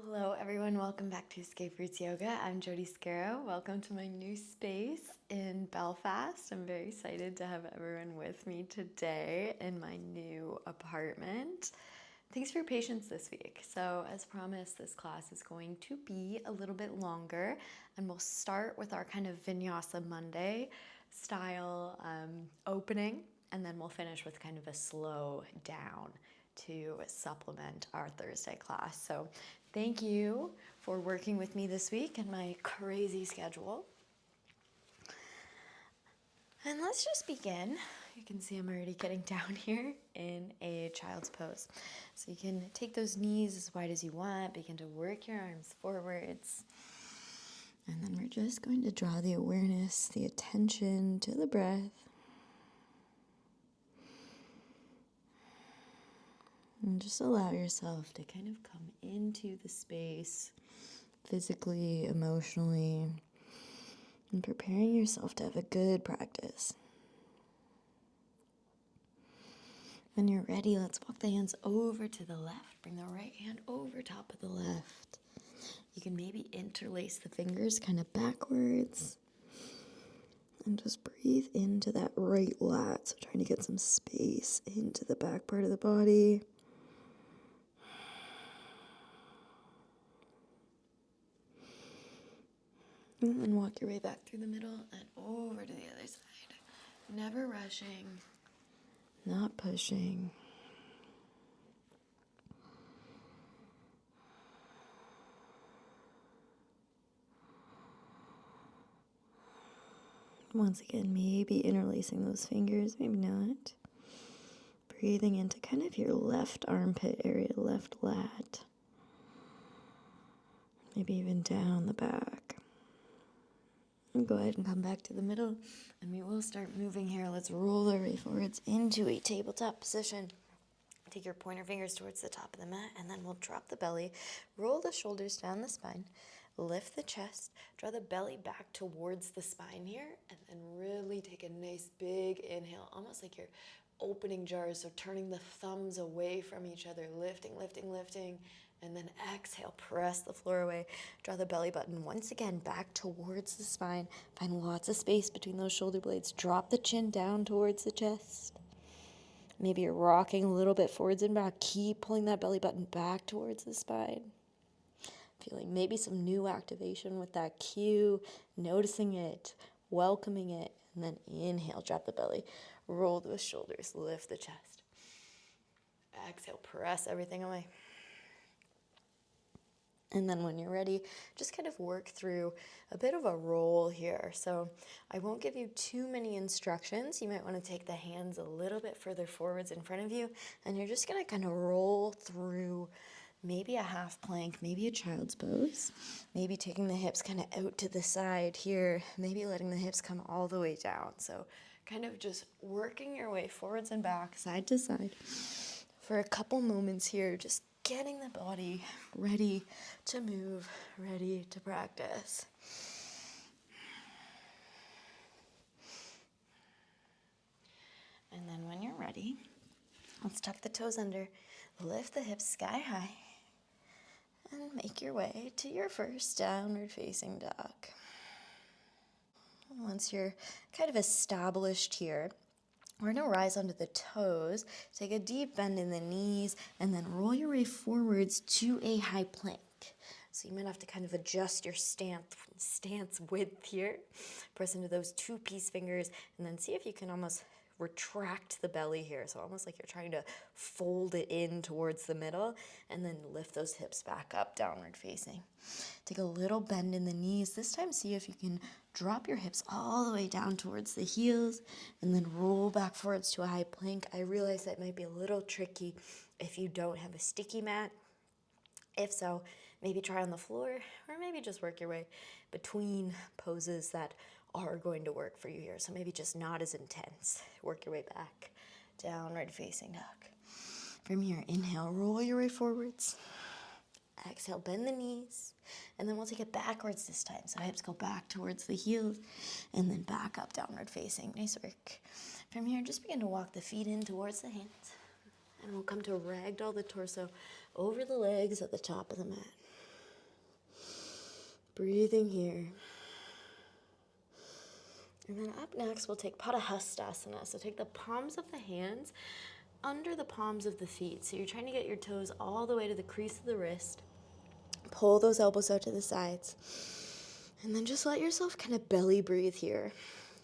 Hello everyone, welcome back to Escape Roots Yoga. I'm Jody Scarrow. Welcome to my new space in Belfast. I'm very excited to have everyone with me today in my new apartment. Thanks for your patience this week. So as promised, this class is going to be a little bit longer, and we'll start with our kind of Vinyasa Monday style opening, and then we'll finish with kind of a slow down to supplement our Thursday class. So thank you for working with me this week in my crazy schedule. And let's just begin. You can see I'm already getting down here in a child's pose. So you can take those knees as wide as you want, begin to work your arms forwards. And then we're just going to draw the awareness, the attention to the breath. And just allow yourself to kind of come into the space physically, emotionally, and preparing yourself to have a good practice. When you're ready, let's walk the hands over to the left. Bring the right hand over top of the left. You can maybe interlace the fingers kind of backwards. And just breathe into that right lat. So trying to get some space into the back part of the body. And then walk your way back through the middle and over to the other side. Never rushing, not pushing. Once again, maybe interlacing those fingers, maybe not. Breathing into kind of your left armpit area, left lat. Maybe even down the back. And go ahead and come back to the middle, and we will start moving here. Let's roll our way forwards into a tabletop position. Take your pointer fingers towards the top of the mat, and then we'll drop the belly, roll the shoulders down the spine, lift the chest, draw the belly back towards the spine here, and then really take a nice big inhale, almost like you're opening jars, so turning the thumbs away from each other, lifting, lifting, lifting, and then exhale, press the floor away. Draw the belly button once again back towards the spine. Find lots of space between those shoulder blades. Drop the chin down towards the chest. Maybe you're rocking a little bit forwards and back. Keep pulling that belly button back towards the spine. Feeling maybe some new activation with that cue. Noticing it, welcoming it, and then inhale, drop the belly. Roll those shoulders, lift the chest. Exhale, press everything away. And then when you're ready, just kind of work through a bit of a roll here. So I won't give you too many instructions. You might want to take the hands a little bit further forwards in front of you, and you're just going to kind of roll through maybe a half plank, maybe a child's pose, maybe taking the hips kind of out to the side here, maybe letting the hips come all the way down. So kind of just working your way forwards and back, side to side for a couple moments here, just getting the body ready to move, ready to practice. And then when you're ready, let's tuck the toes under, lift the hips sky high, and make your way to your first downward facing dog. Once you're kind of established here, we're going to rise onto the toes, take a deep bend in the knees, and then roll your way forwards to a high plank. So you might have to kind of adjust your stance width here. Press into those two peace fingers, and then see if you can almost retract the belly here. So almost like you're trying to fold it in towards the middle, and then lift those hips back up, downward facing. Take a little bend in the knees. This time, see if you can drop your hips all the way down towards the heels, and then roll back forwards to a high plank. I realize that might be a little tricky if you don't have a sticky mat. If so, maybe try on the floor, or maybe just work your way between poses that are going to work for you here. So maybe just not as intense. Work your way back, downward facing dog. From here, inhale, roll your way forwards. Exhale, bend the knees, and then we'll take it backwards this time. So hips go back towards the heels, and then back up, downward facing. Nice work. From here, just begin to walk the feet in towards the hands, and we'll come to ragdoll the torso over the legs at the top of the mat. Breathing here. And then up next, we'll take Padahastasana. So take the palms of the hands under the palms of the feet. So you're trying to get your toes all the way to the crease of the wrist. Pull those elbows out to the sides. And then just let yourself kind of belly breathe here.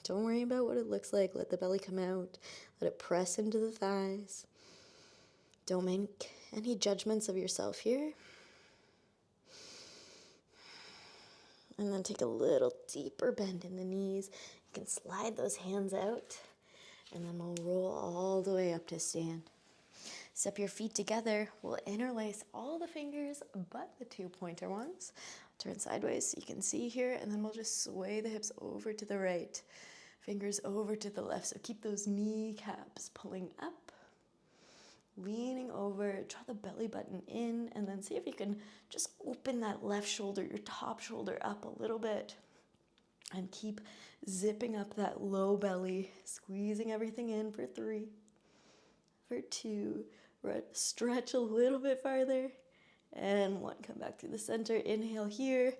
Don't worry about what it looks like. Let the belly come out. Let it press into the thighs. Don't make any judgments of yourself here. And then take a little deeper bend in the knees. You can slide those hands out. And then we'll roll all the way up to stand. Step your feet together. We'll interlace all the fingers but the 2 pointer ones. Turn sideways so you can see here. And then we'll just sway the hips over to the right. Fingers over to the left. So keep those kneecaps pulling up. Leaning over. Draw the belly button in. And then see if you can just open that left shoulder, your top shoulder up a little bit. And keep zipping up that low belly. Squeezing everything in for 3. For 2. Stretch a little bit farther. And 1. Come back to the center. Inhale here.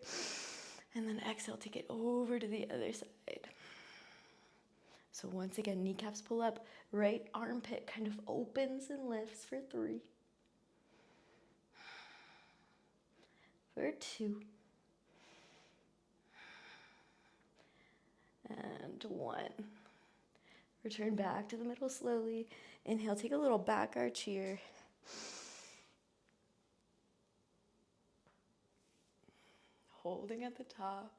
And then exhale. Take it over to the other side. So once again, kneecaps pull up. Right armpit kind of opens and lifts for 3. For 2. And 1. Return back to the middle slowly. Inhale, take a little back arch here. Holding at the top.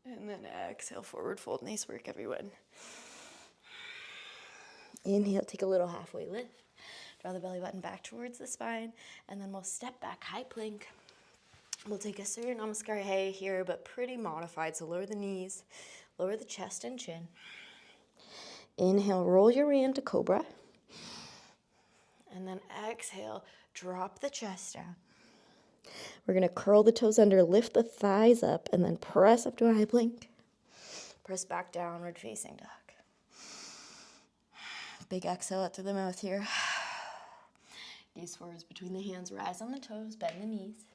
And then exhale, forward fold. Nice work, everyone. Inhale, take a little halfway lift. Draw the belly button back towards the spine. And then we'll step back, high plank. We'll take a Surya Namaskar here, but pretty modified. So lower the knees, lower the chest and chin. Inhale, roll your way into cobra. And then exhale, drop the chest down. We're going to curl the toes under, lift the thighs up, and then press up to a high plank. Press back, downward facing dog. Big exhale out through the mouth here. Gaze forwards between the hands, rise on the toes, bend the knees.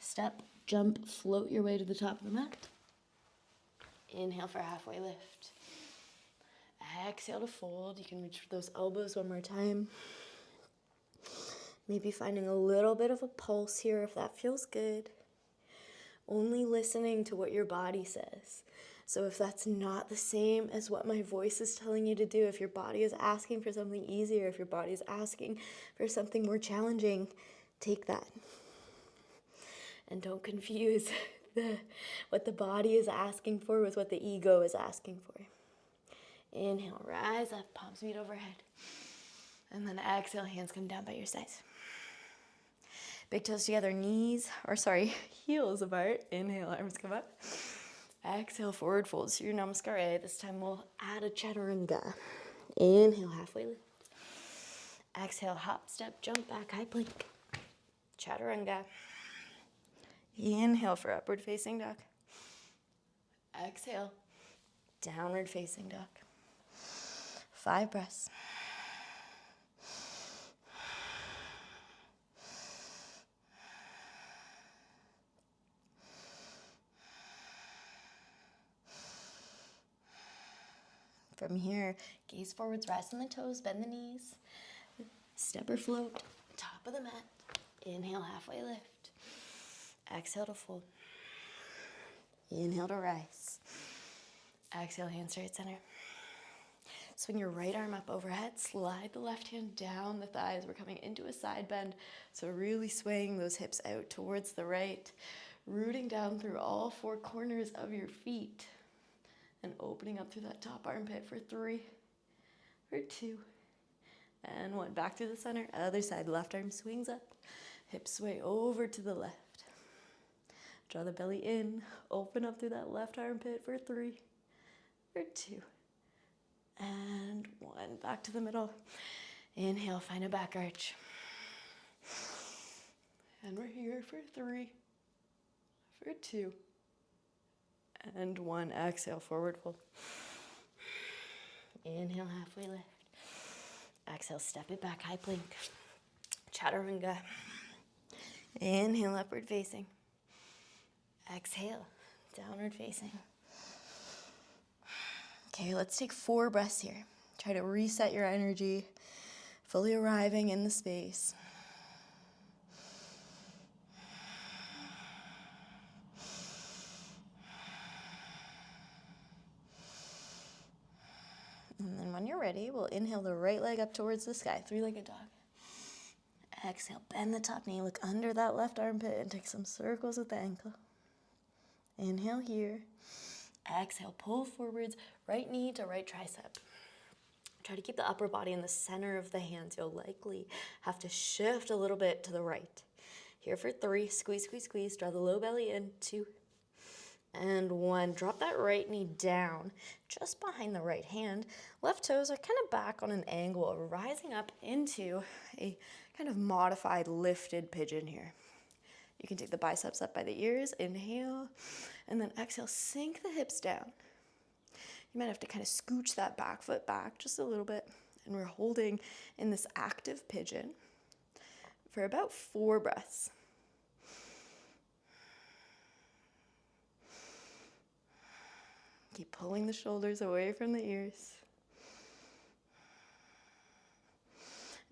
Step, jump, float your way to the top of the mat. Inhale for halfway lift. Exhale to fold. You can reach for those elbows one more time. Maybe finding a little bit of a pulse here if that feels good. Only listening to what your body says. So if that's not the same as what my voice is telling you to do, if your body is asking for something easier, if your body is asking for something more challenging, take that. And don't confuse what the body is asking for with what the ego is asking for. Inhale, rise up, palms meet overhead. And then exhale, hands come down by your sides. Big toes together, heels apart. Inhale, arms come up. Exhale, forward fold. So your Namaskar. This time we'll add a Chaturanga. Inhale, halfway lift. Exhale, hop, step, jump back, high plank. Chaturanga. Inhale for upward facing dog. Exhale, downward facing dog. 5 breaths. From here, gaze forwards, rise on the toes, bend the knees. Step or float, top of the mat. Inhale, halfway lift. Exhale to fold. Inhale to rise. Exhale, hands straight center. Swing your right arm up overhead. Slide the left hand down the thighs. We're coming into a side bend. So really swaying those hips out towards the right. Rooting down through all 4 corners of your feet. And opening up through that top armpit for 3, for 2, and 1. Back to the center. Other side. Left arm swings up. Hips sway over to the left. Draw the belly in. Open up through that left armpit for 3, for 2, and 1. Back to the middle. Inhale. Find a back arch. And we're here for 3, for 2, and 1. Exhale, forward fold. Inhale, halfway lift. Exhale, step it back, high plank. Chaturanga. Inhale, upward facing. Exhale, downward facing. Okay, let's take 4 breaths here. Try to reset your energy, fully arriving in the space. And then when you're ready, we'll inhale the right leg up towards the sky, 3-legged dog. Exhale, bend the top knee, look under that left armpit and take some circles with the ankle. Inhale here. Exhale, pull forwards, right knee to right tricep. Try to keep the upper body in the center of the hands. You'll likely have to shift a little bit to the right. Here for 3, squeeze, squeeze, squeeze. Draw the low belly in, 2, and 1. Drop that right knee down just behind the right hand. Left toes are kind of back on an angle, rising up into a kind of modified lifted pigeon here. You can take the biceps up by the ears, inhale, and then exhale, sink the hips down. You might have to kind of scooch that back foot back just a little bit. And we're holding in this active pigeon for about 4 breaths. Keep pulling the shoulders away from the ears.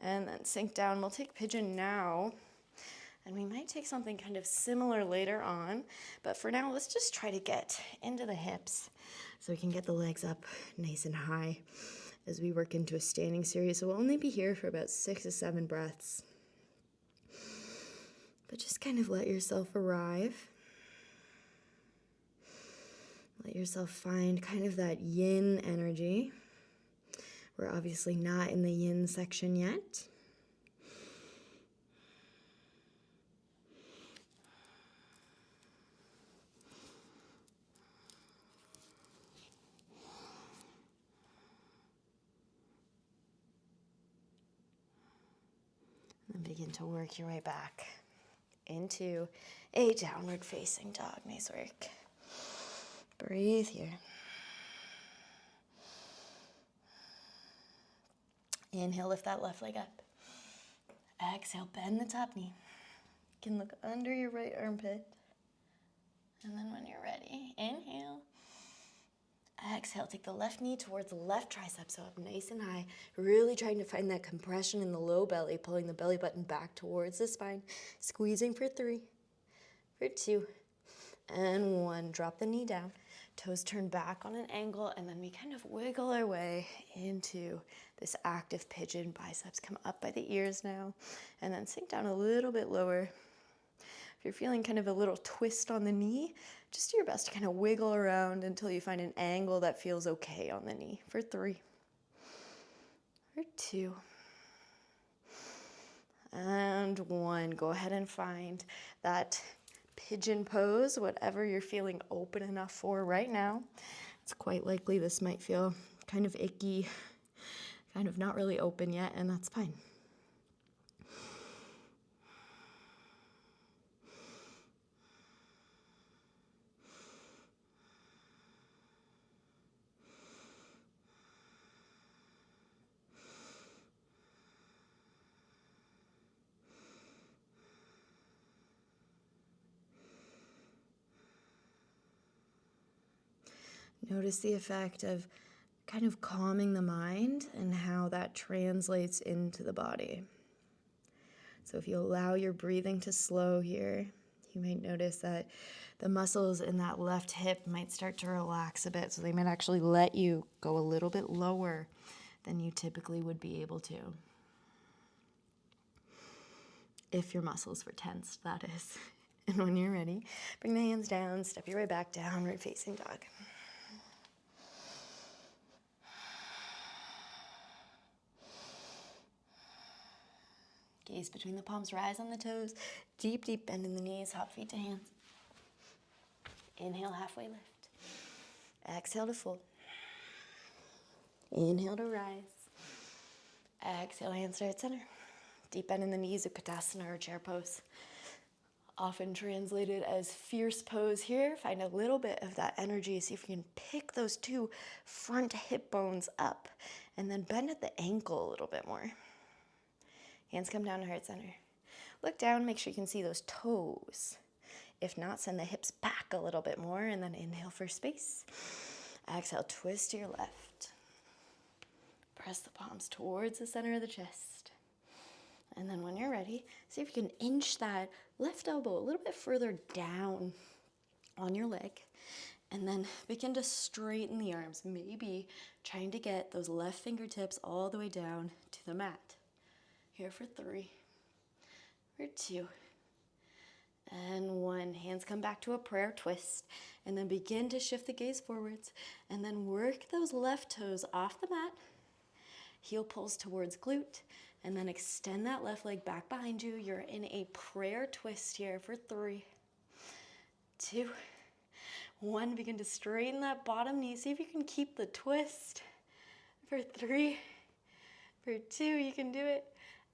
And then sink down. We'll take pigeon now. And we might take something kind of similar later on. But for now, let's just try to get into the hips so we can get the legs up nice and high as we work into a standing series. So we'll only be here for about 6 to 7 breaths. But just kind of let yourself arrive. Let yourself find kind of that yin energy. We're obviously not in the yin section yet. And begin to work your way back into a downward facing dog. Nice work. Breathe here. Inhale, lift that left leg up. Exhale, bend the top knee. You can look under your right armpit. And then when you're ready, inhale. Exhale, take the left knee towards the left tricep, so up nice and high. Really trying to find that compression in the low belly, pulling the belly button back towards the spine. Squeezing for 3, for 2, and 1. Drop the knee down. Toes turn back on an angle, and then we kind of wiggle our way into this active pigeon. Biceps come up by the ears now, and then sink down a little bit lower. If you're feeling kind of a little twist on the knee, just do your best to kind of wiggle around until you find an angle that feels okay on the knee. For 3, for 2, and 1. Go ahead and find that pigeon pose, whatever you're feeling open enough for right now. It's quite likely this might feel kind of icky, kind of not really open yet, and that's fine. Notice the effect of kind of calming the mind and how that translates into the body. So if you allow your breathing to slow here, you might notice that the muscles in that left hip might start to relax a bit. So they might actually let you go a little bit lower than you typically would be able to. If your muscles were tensed, that is. And when you're ready, bring the hands down, step your way back, downward facing dog. Gaze between the palms, rise on the toes. Deep, deep bend in the knees, hop feet to hands. Inhale, halfway lift. Exhale to fold. Inhale to rise. Exhale, hands to heart center. Deep bend in the knees, Utkatasana or chair pose. Often translated as fierce pose here. Find a little bit of that energy. See if you can pick those 2 front hip bones up and then bend at the ankle a little bit more. Hands come down to heart center. Look down, make sure you can see those toes. If not, send the hips back a little bit more and then inhale for space. Exhale, twist to your left. Press the palms towards the center of the chest. And then when you're ready, see if you can inch that left elbow a little bit further down on your leg. And then begin to straighten the arms, maybe trying to get those left fingertips all the way down to the mat. Here for 3, for 2, and 1. Hands come back to a prayer twist, and then begin to shift the gaze forwards, and then work those left toes off the mat. Heel pulls towards glute, and then extend that left leg back behind you. You're in a prayer twist here for 3, 2, 1. Begin to straighten that bottom knee. See if you can keep the twist. For 3, for 2, you can do it.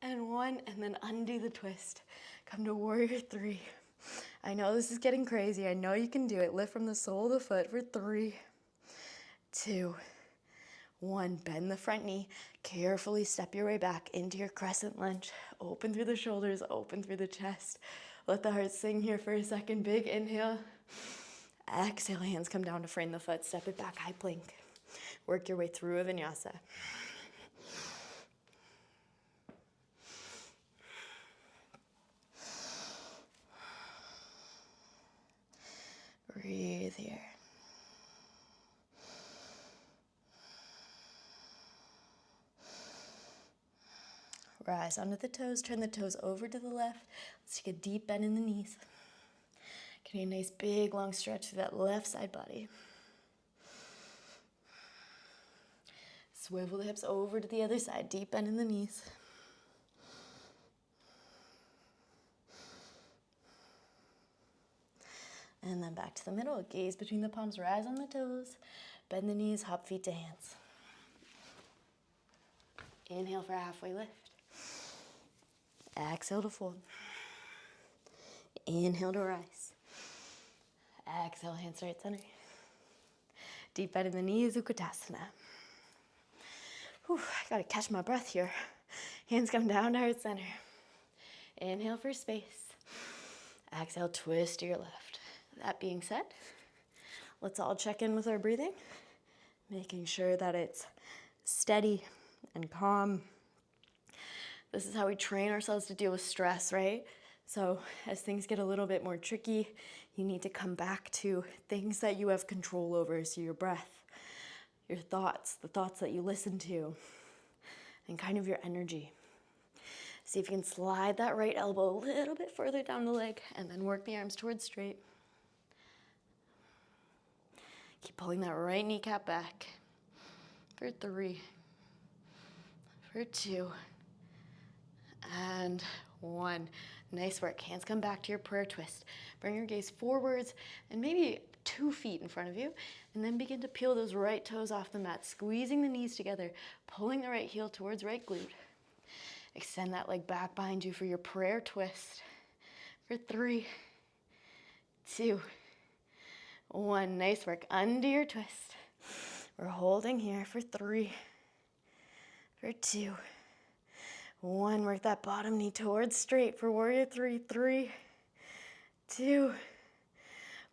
And 1, and then undo the twist. Come to warrior 3. I know this is getting crazy. I know you can do it. Lift from the sole of the foot for 3, 2, 1. Bend the front knee. Carefully step your way back into your crescent lunge. Open through the shoulders, open through the chest. Let the heart sing here for a second. Big inhale. Exhale, hands come down to frame the foot. Step it back, high plank. Work your way through a vinyasa. Breathe here. Rise onto the toes. Turn the toes over to the left. Let's take a deep bend in the knees. Getting a nice big long stretch through that left side body. Swivel the hips over to the other side. Deep bend in the knees. And then back to the middle. Gaze between the palms. Rise on the toes. Bend the knees. Hop feet to hands. Inhale for a halfway lift. Exhale to fold. Inhale to rise. Exhale, hands to right center. Deep bend in the knees, Utkatasana. Whew, I gotta catch my breath here. Hands come down to heart center. Inhale for space. Exhale, twist to your left. That being said, let's all check in with our breathing, making sure that it's steady and calm. This is how we train ourselves to deal with stress, right? So as things get a little bit more tricky, you need to come back to things that you have control over. So your breath, your thoughts, the thoughts that you listen to, and kind of your energy. See if you can slide that right elbow a little bit further down the leg and then work the arms towards straight. Keep pulling that right kneecap back. For 3, for 2, and 1. Nice work. Hands come back to your prayer twist. Bring your gaze forwards and maybe 2 feet in front of you, and then begin to peel those right toes off the mat, squeezing the knees together, pulling the right heel towards right glute. Extend that leg back behind you for your prayer twist. For 3, 2, 1. Nice work. Undo your twist. We're holding here for 3, for 2, 1. Work that bottom knee towards straight for warrior 3. 3, 2,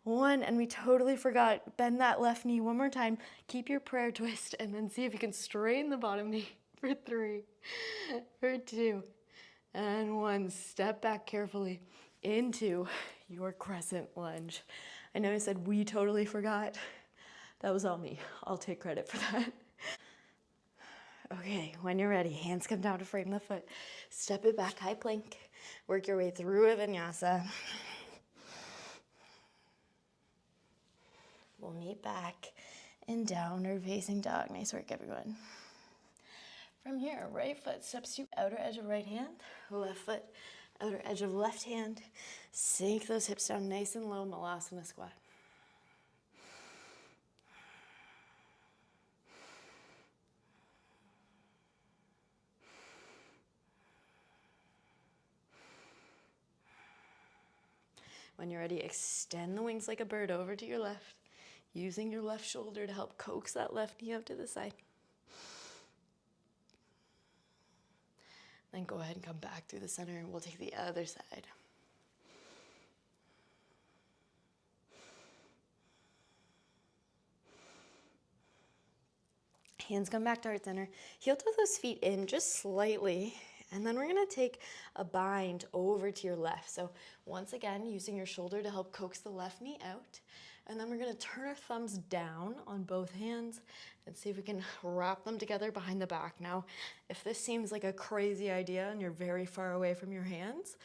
1. And we totally forgot. Bend that left knee one more time. Keep your prayer twist and then see if you can straighten the bottom knee for 3, for 2, and 1. Step back carefully into your crescent lunge. I know I said we totally forgot. That was all me. I'll take credit for that. Okay, when you're ready, hands come down to frame the foot. Step it back, high plank. Work your way through a vinyasa. We'll meet back in downward facing dog. Nice work, everyone. From here, right foot steps to outer edge of right hand, left foot, outer edge of left hand. Sink those hips down nice and low, Malasana squat. When you're ready, extend the wings like a bird over to your left, using your left shoulder to help coax that left knee out to the side. Then go ahead and come back through the center and we'll take the other side. Hands come back to heart center. Heel toe those feet in just slightly. And then we're gonna take a bind over to your left. So once again, using your shoulder to help coax the left knee out. And then we're gonna turn our thumbs down on both hands and see if we can wrap them together behind the back. Now, if this seems like a crazy idea and you're very far away from your hands,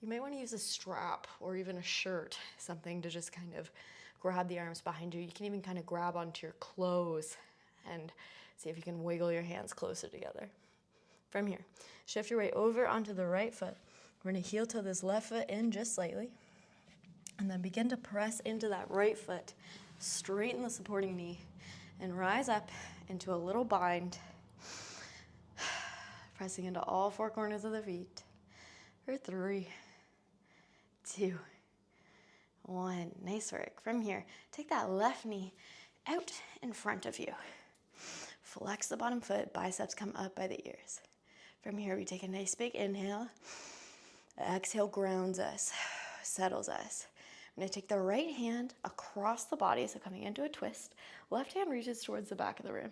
you might wanna use a strap or even a shirt, something to just kind of grab the arms behind you. You can even kind of grab onto your clothes and see if you can wiggle your hands closer together. From here, shift your weight over onto the right foot. We're gonna heel toe this left foot in just slightly. And then begin to press into that right foot. Straighten the supporting knee and rise up into a little bind. Pressing into all four corners of the feet. For 3, 2, 1. Nice work. From here, take that left knee out in front of you. Flex the bottom foot, biceps come up by the ears. From here, we take a nice big inhale. Exhale grounds us, settles us. I'm gonna take the right hand across the body, so coming into a twist. Left hand reaches towards the back of the room.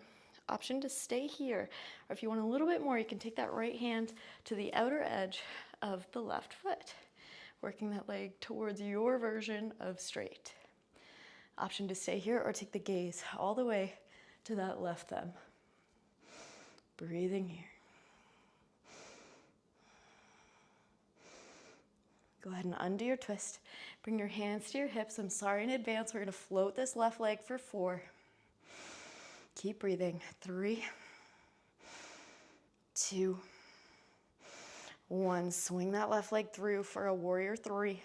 Option to stay here, or if you want a little bit more, you can take that right hand to the outer edge of the left foot, working that leg towards your version of straight. Option to stay here or take the gaze all the way to that left thumb. Breathing here. Go ahead and undo your twist. Bring your hands to your hips. I'm sorry in advance. We're gonna float this left leg for 4. Keep breathing. 3, 2, 1. Swing that left leg through for a warrior 3.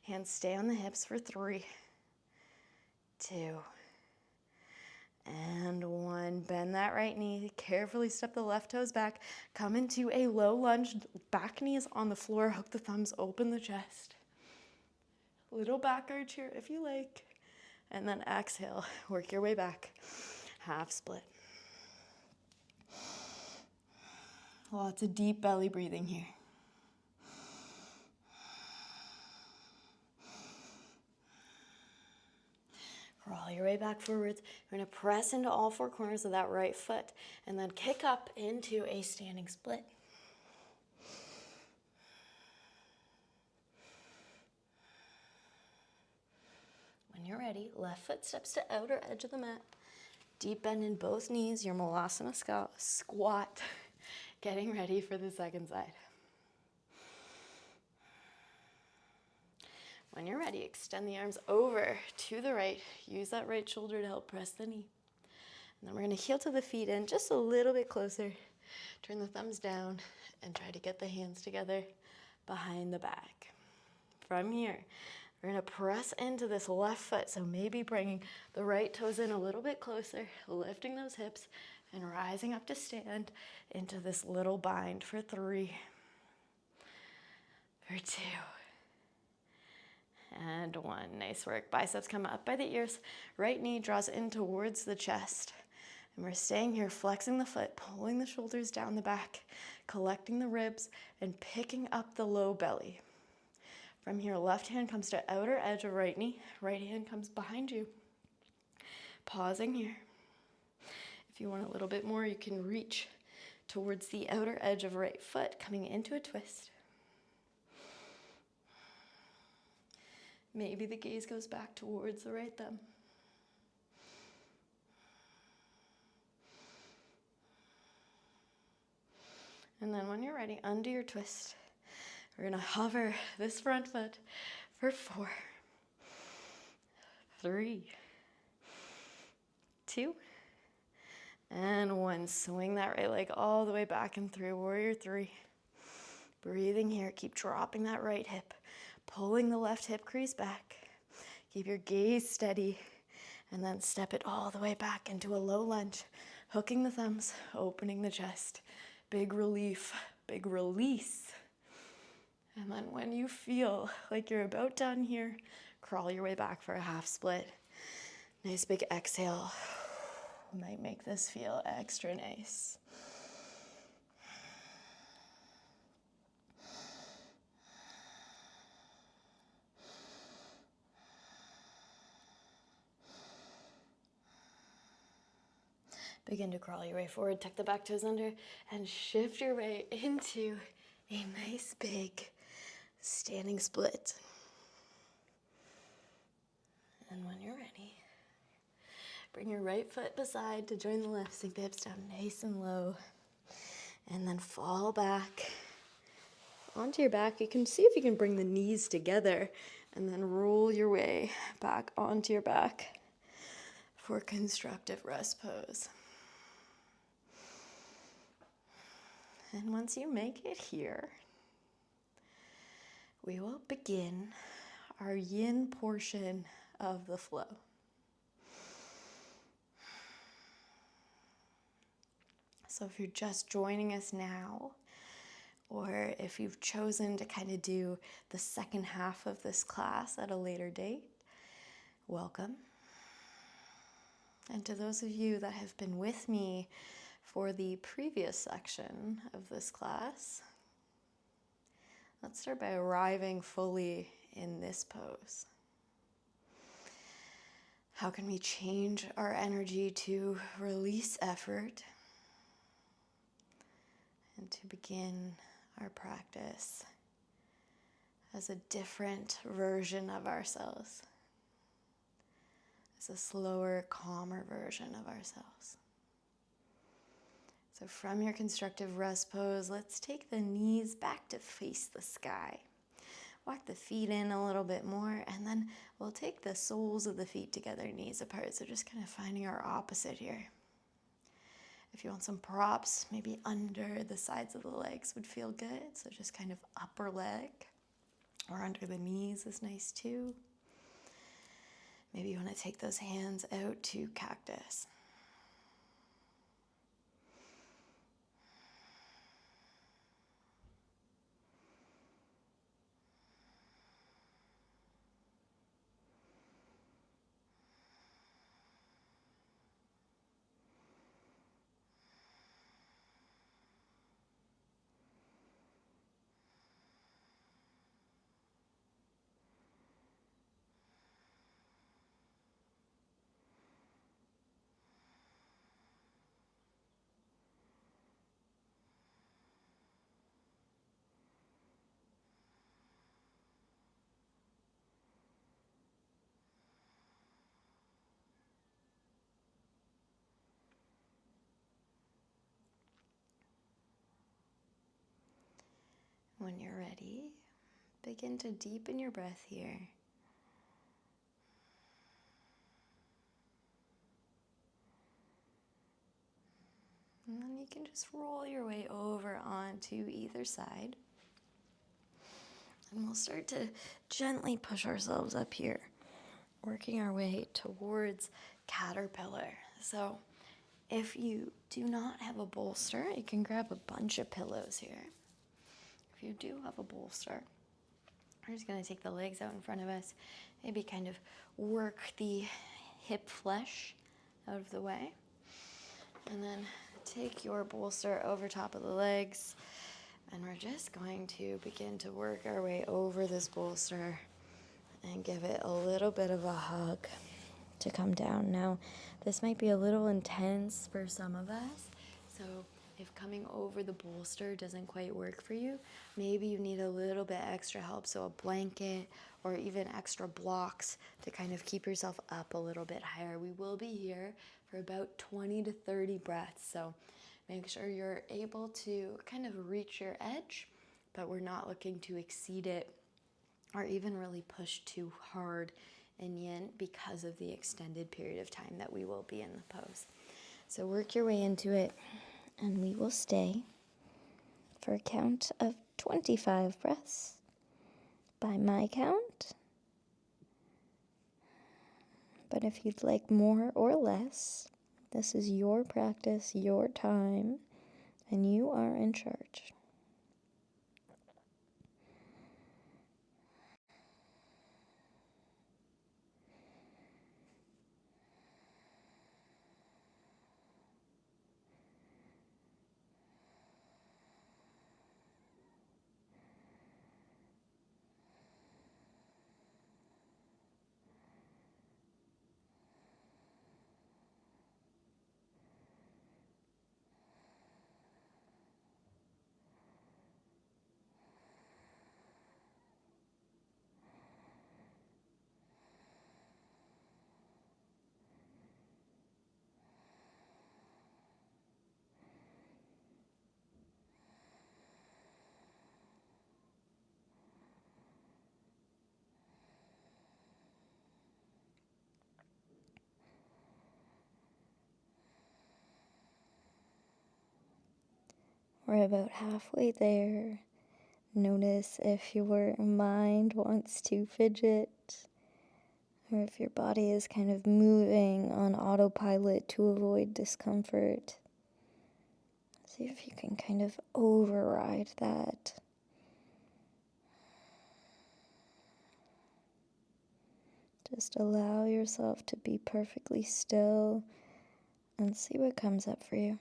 Hands stay on the hips for 3, 2, and 1. Bend that right knee. Carefully step the left toes back. Come into a low lunge. Back knee is on the floor. Hook the thumbs. Open the chest. Little back arch here if you like. And then exhale. Work your way back. Half split. Lots of deep belly breathing here. Crawl your way back forwards. You're gonna press into all four corners of that right foot and then kick up into a standing split. When you're ready, left foot steps to outer edge of the mat. Deep bend in both knees, your Malasana squat. Getting ready for the second side. When you're ready, extend the arms over to the right. Use that right shoulder to help press the knee. And then we're gonna heel to the feet in just a little bit closer. Turn the thumbs down and try to get the hands together behind the back. From here, we're gonna press into this left foot. So maybe bringing the right toes in a little bit closer, lifting those hips and rising up to stand into this little bind for 3, for 2, and 1. Nice work. Biceps come up by the ears. Right knee draws in towards the chest. And we're staying here, flexing the foot, pulling the shoulders down the back, collecting the ribs, and picking up the low belly. From here, left hand comes to outer edge of right knee. Right hand comes behind you. Pausing here. If you want a little bit more, you can reach towards the outer edge of right foot, coming into a twist. Maybe the gaze goes back towards the right thumb. And then when you're ready, undo your twist. We're gonna hover this front foot for 4, 3, 2, and 1. Swing that right leg all the way back and through, warrior 3. Breathing here, keep dropping that right hip, pulling the left hip crease back. Keep your gaze steady, and then step it all the way back into a low lunge, hooking the thumbs, opening the chest. Big relief, big release. And then when you feel like you're about done here, crawl your way back for a half split. Nice big exhale. Might make this feel extra nice. Begin to crawl your way forward, tuck the back toes under, and shift your way into a nice big standing split. And when you're ready, bring your right foot beside to join the left. Sink the hips down nice and low. And then fall back onto your back. You can see if you can bring the knees together and then roll your way back onto your back for constructive rest pose. And once you make it here, we will begin our yin portion of the flow. So if you're just joining us now, or if you've chosen to kind of do the second half of this class at a later date, welcome. And to those of you that have been with me for the previous section of this class, let's start by arriving fully in this pose. How can we change our energy to release effort and to begin our practice as a different version of ourselves, as a slower, calmer version of ourselves? So from your constructive rest pose, let's take the knees back to face the sky. Walk the feet in a little bit more, and then we'll take the soles of the feet together, knees apart. So just kind of finding our opposite here. If you want some props, maybe under the sides of the legs would feel good. So just kind of upper leg or under the knees is nice too. Maybe you want to take those hands out to cactus. When you're ready, begin to deepen your breath here. And then you can just roll your way over onto either side. And we'll start to gently push ourselves up here, working our way towards caterpillar. So if you do not have a bolster, you can grab a bunch of pillows here. If you do have a bolster, we're just going to take the legs out in front of us, maybe kind of work the hip flesh out of the way, and then take your bolster over top of the legs, and we're just going to begin to work our way over this bolster and give it a little bit of a hug to come down. Now, this might be a little intense for some of us, so if coming over the bolster doesn't quite work for you, maybe you need a little bit extra help, so a blanket or even extra blocks to kind of keep yourself up a little bit higher. We will be here for about 20 to 30 breaths, so make sure you're able to kind of reach your edge, but we're not looking to exceed it or even really push too hard in yin because of the extended period of time that we will be in the pose. So work your way into it, and we will stay for a count of 25 breaths by my count. But if you'd like more or less, this is your practice, your time, and you are in charge. We're about halfway there. Notice if your mind wants to fidget, or if your body is kind of moving on autopilot to avoid discomfort. See if you can kind of override that. Just allow yourself to be perfectly still and see what comes up for you.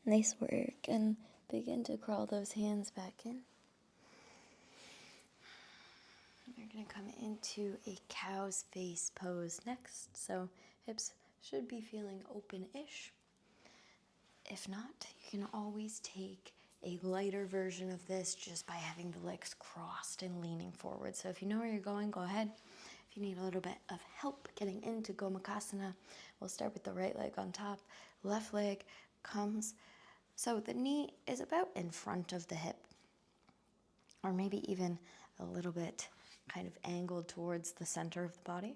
Nice work, and begin to crawl those hands back in. You're going to come into a cow's face pose next, so hips should be feeling open-ish. If not, you can always take a lighter version of this just by having the legs crossed and leaning forward. So if you know where you're going, go ahead. If you need a little bit of help getting into Gomukhasana, we'll start with the right leg on top, left leg comes. So the knee is about in front of the hip, or maybe even a little bit kind of angled towards the center of the body.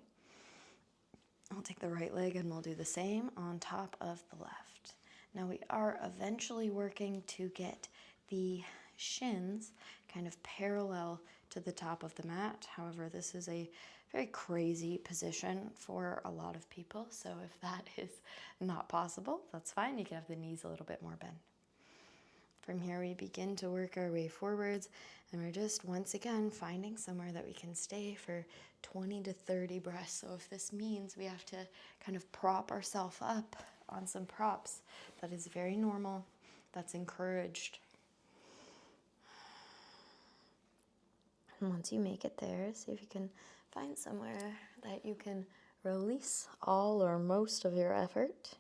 I'll take the right leg and we'll do the same on top of the left. Now we are eventually working to get the shins kind of parallel to the top of the mat. However, this is a very crazy position for a lot of people. So if that is not possible, that's fine. You can have the knees a little bit more bent. From here, we begin to work our way forwards, and we're just, once again, finding somewhere that we can stay for 20 to 30 breaths. So if this means we have to kind of prop ourselves up on some props, that is very normal. That's encouraged. And once you make it there, see if you can find somewhere that you can release all or most of your effort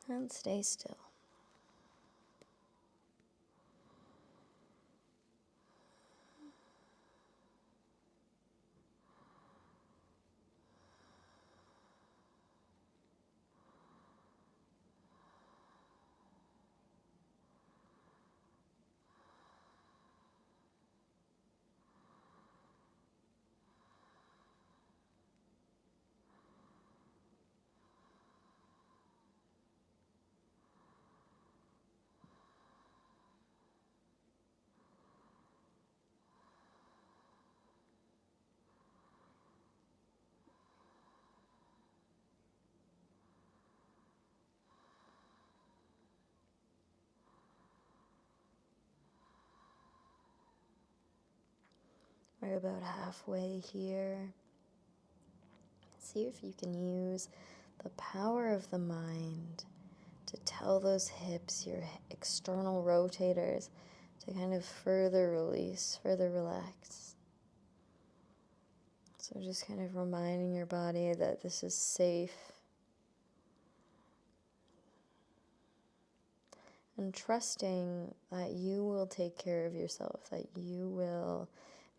and stay still. We're about halfway here. See if you can use the power of the mind to tell those hips, your external rotators, to kind of further release, further relax. So just kind of reminding your body that this is safe. And trusting that you will take care of yourself, that you will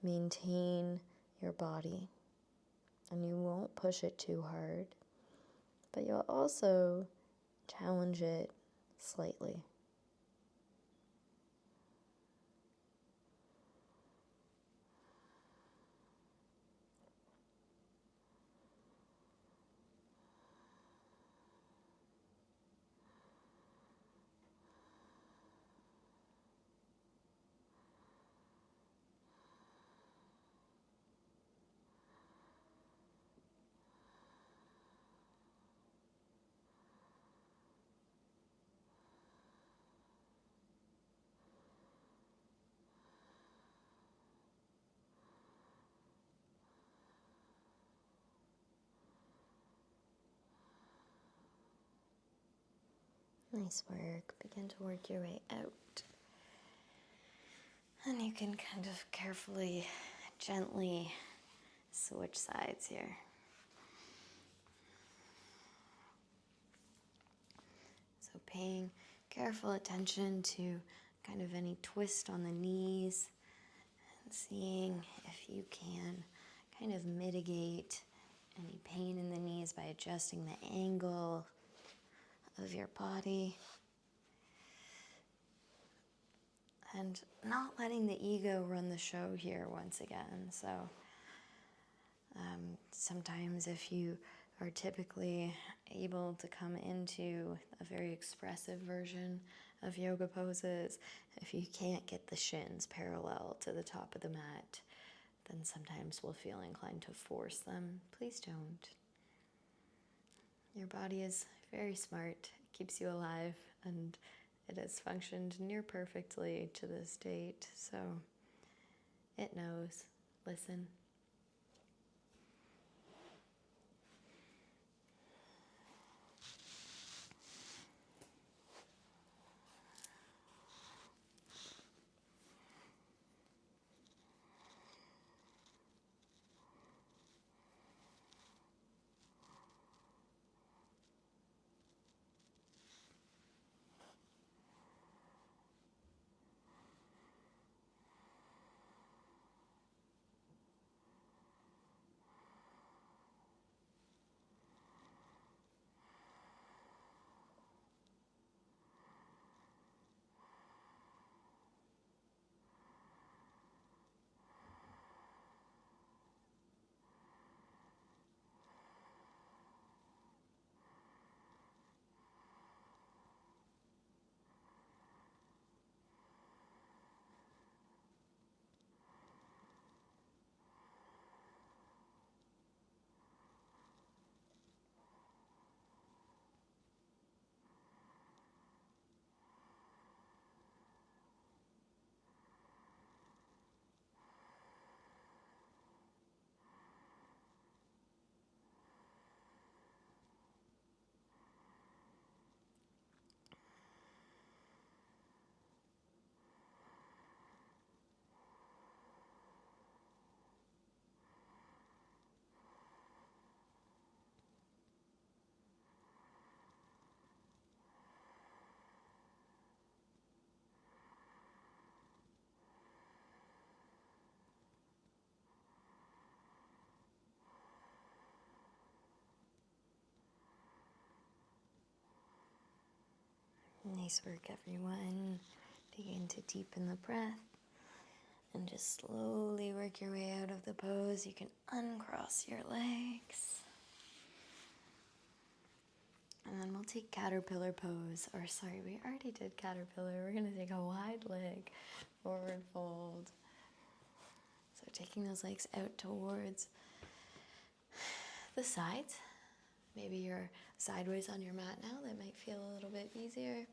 maintain your body. And you won't push it too hard, but you'll also challenge it slightly. Nice work. Begin to work your way out. And you can kind of carefully, gently switch sides here. So paying careful attention to kind of any twist on the knees and seeing if you can kind of mitigate any pain in the knees by adjusting the angle of your body. And not letting the ego run the show here once again. So sometimes if you are typically able to come into a very expressive version of yoga poses, if you can't get the shins parallel to the top of the mat, then sometimes we'll feel inclined to force them. Please don't. Your body is very smart, it keeps you alive, and it has functioned near perfectly to this date, so it knows. Listen. Nice work, everyone. Begin to deepen the breath and just slowly work your way out of the pose. You can uncross your legs. And then we'll take caterpillar pose. Or sorry, we already did caterpillar. We're going to take a wide leg, forward fold. So taking those legs out towards the sides. Maybe you're sideways on your mat now. That might feel a little bit easier.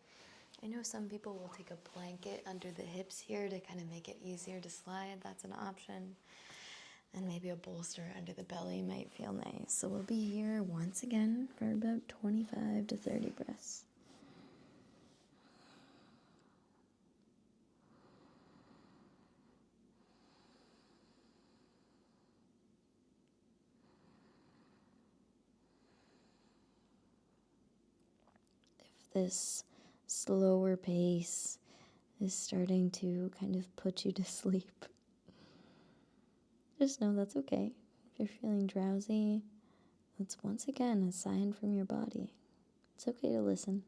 I know some people will take a blanket under the hips here to kind of make it easier to slide. That's an option. And maybe a bolster under the belly might feel nice. So we'll be here once again for about 25 to 30 breaths. If this slower pace is starting to kind of put you to sleep, just know that's okay. If you're feeling drowsy, that's once again a sign from your body. It's okay to listen.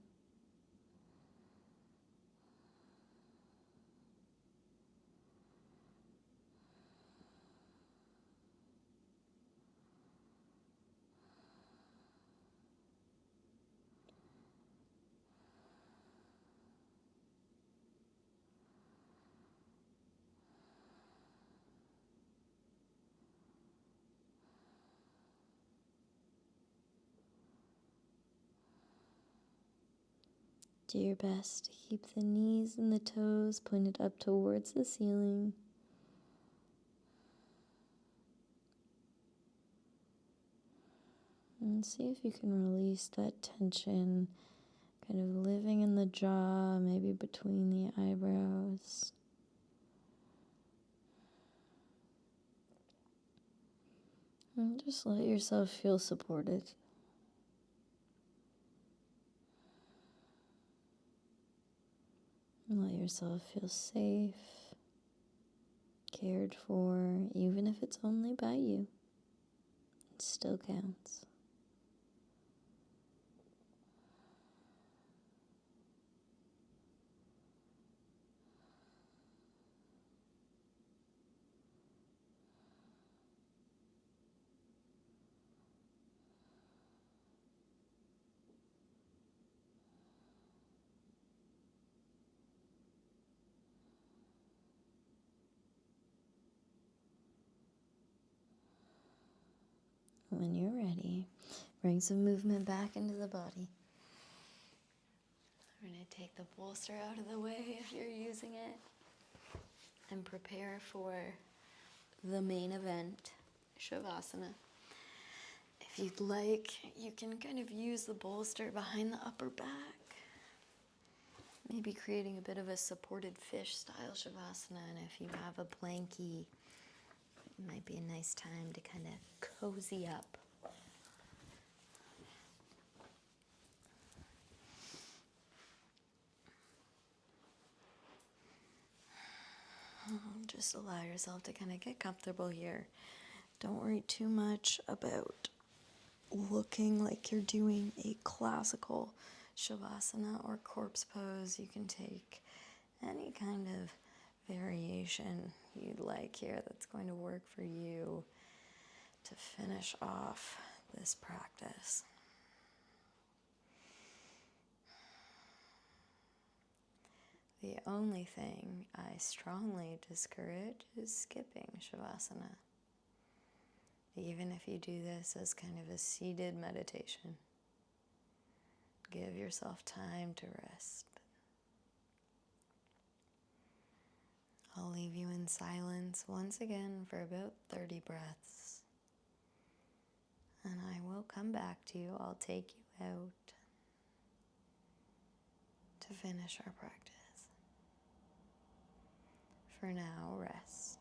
Do your best to keep the knees and the toes pointed up towards the ceiling. And see if you can release that tension kind of living in the jaw, maybe between the eyebrows. And just let yourself feel supported. And let yourself feel safe, cared for, even if it's only by you. It still counts. When you're ready, bring some movement back into the body. We're going to take the bolster out of the way if you're using it and prepare for the main event, Shavasana. If you'd like, you can kind of use the bolster behind the upper back, maybe creating a bit of a supported fish style Shavasana. And if you have a blankie, it might be a nice time to kind of cozy up. Just allow yourself to kind of get comfortable here. Don't worry too much about looking like you're doing a classical Shavasana or corpse pose. You can take any kind of variation you'd like here that's going to work for you to finish off this practice. The only thing I strongly discourage is skipping Shavasana, even if you do this as kind of a seated meditation. Give yourself time to rest. I'll leave you in silence once again for about 30 breaths. And I will come back to you. I'll take you out to finish our practice. For now, rest.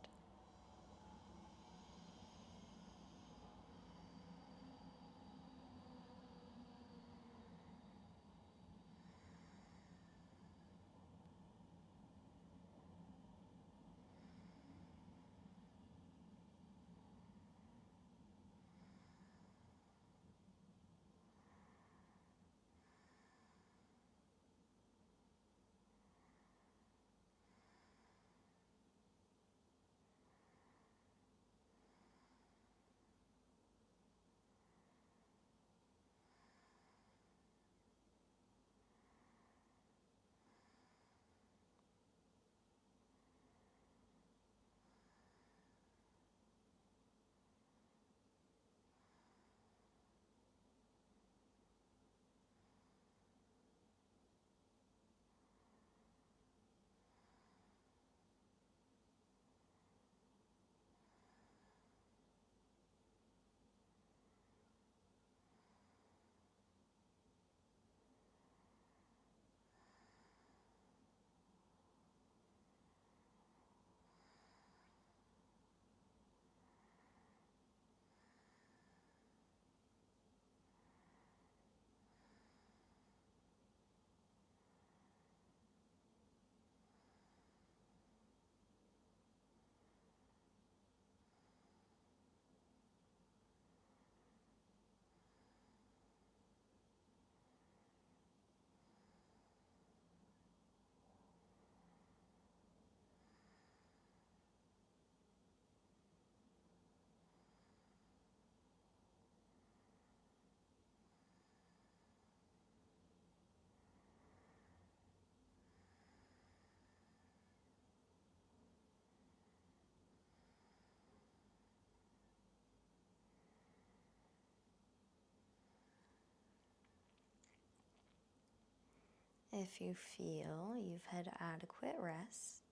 If you feel you've had adequate rest,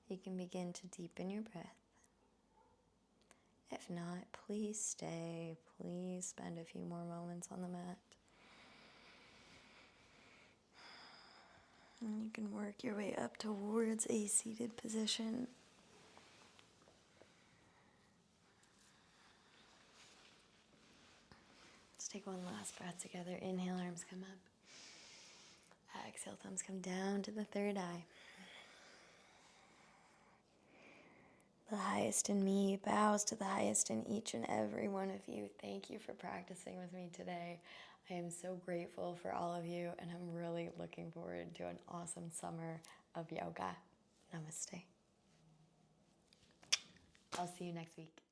you can begin to deepen your breath. If not, please stay. Please spend a few more moments on the mat. And you can work your way up towards a seated position. Let's take one last breath together. Inhale, arms come up. Exhale, thumbs come down to the third eye. The highest in me bows to the highest in each and every one of you. Thank you for practicing with me today. I am so grateful for all of you, and I'm really looking forward to an awesome summer of yoga. Namaste. I'll see you next week.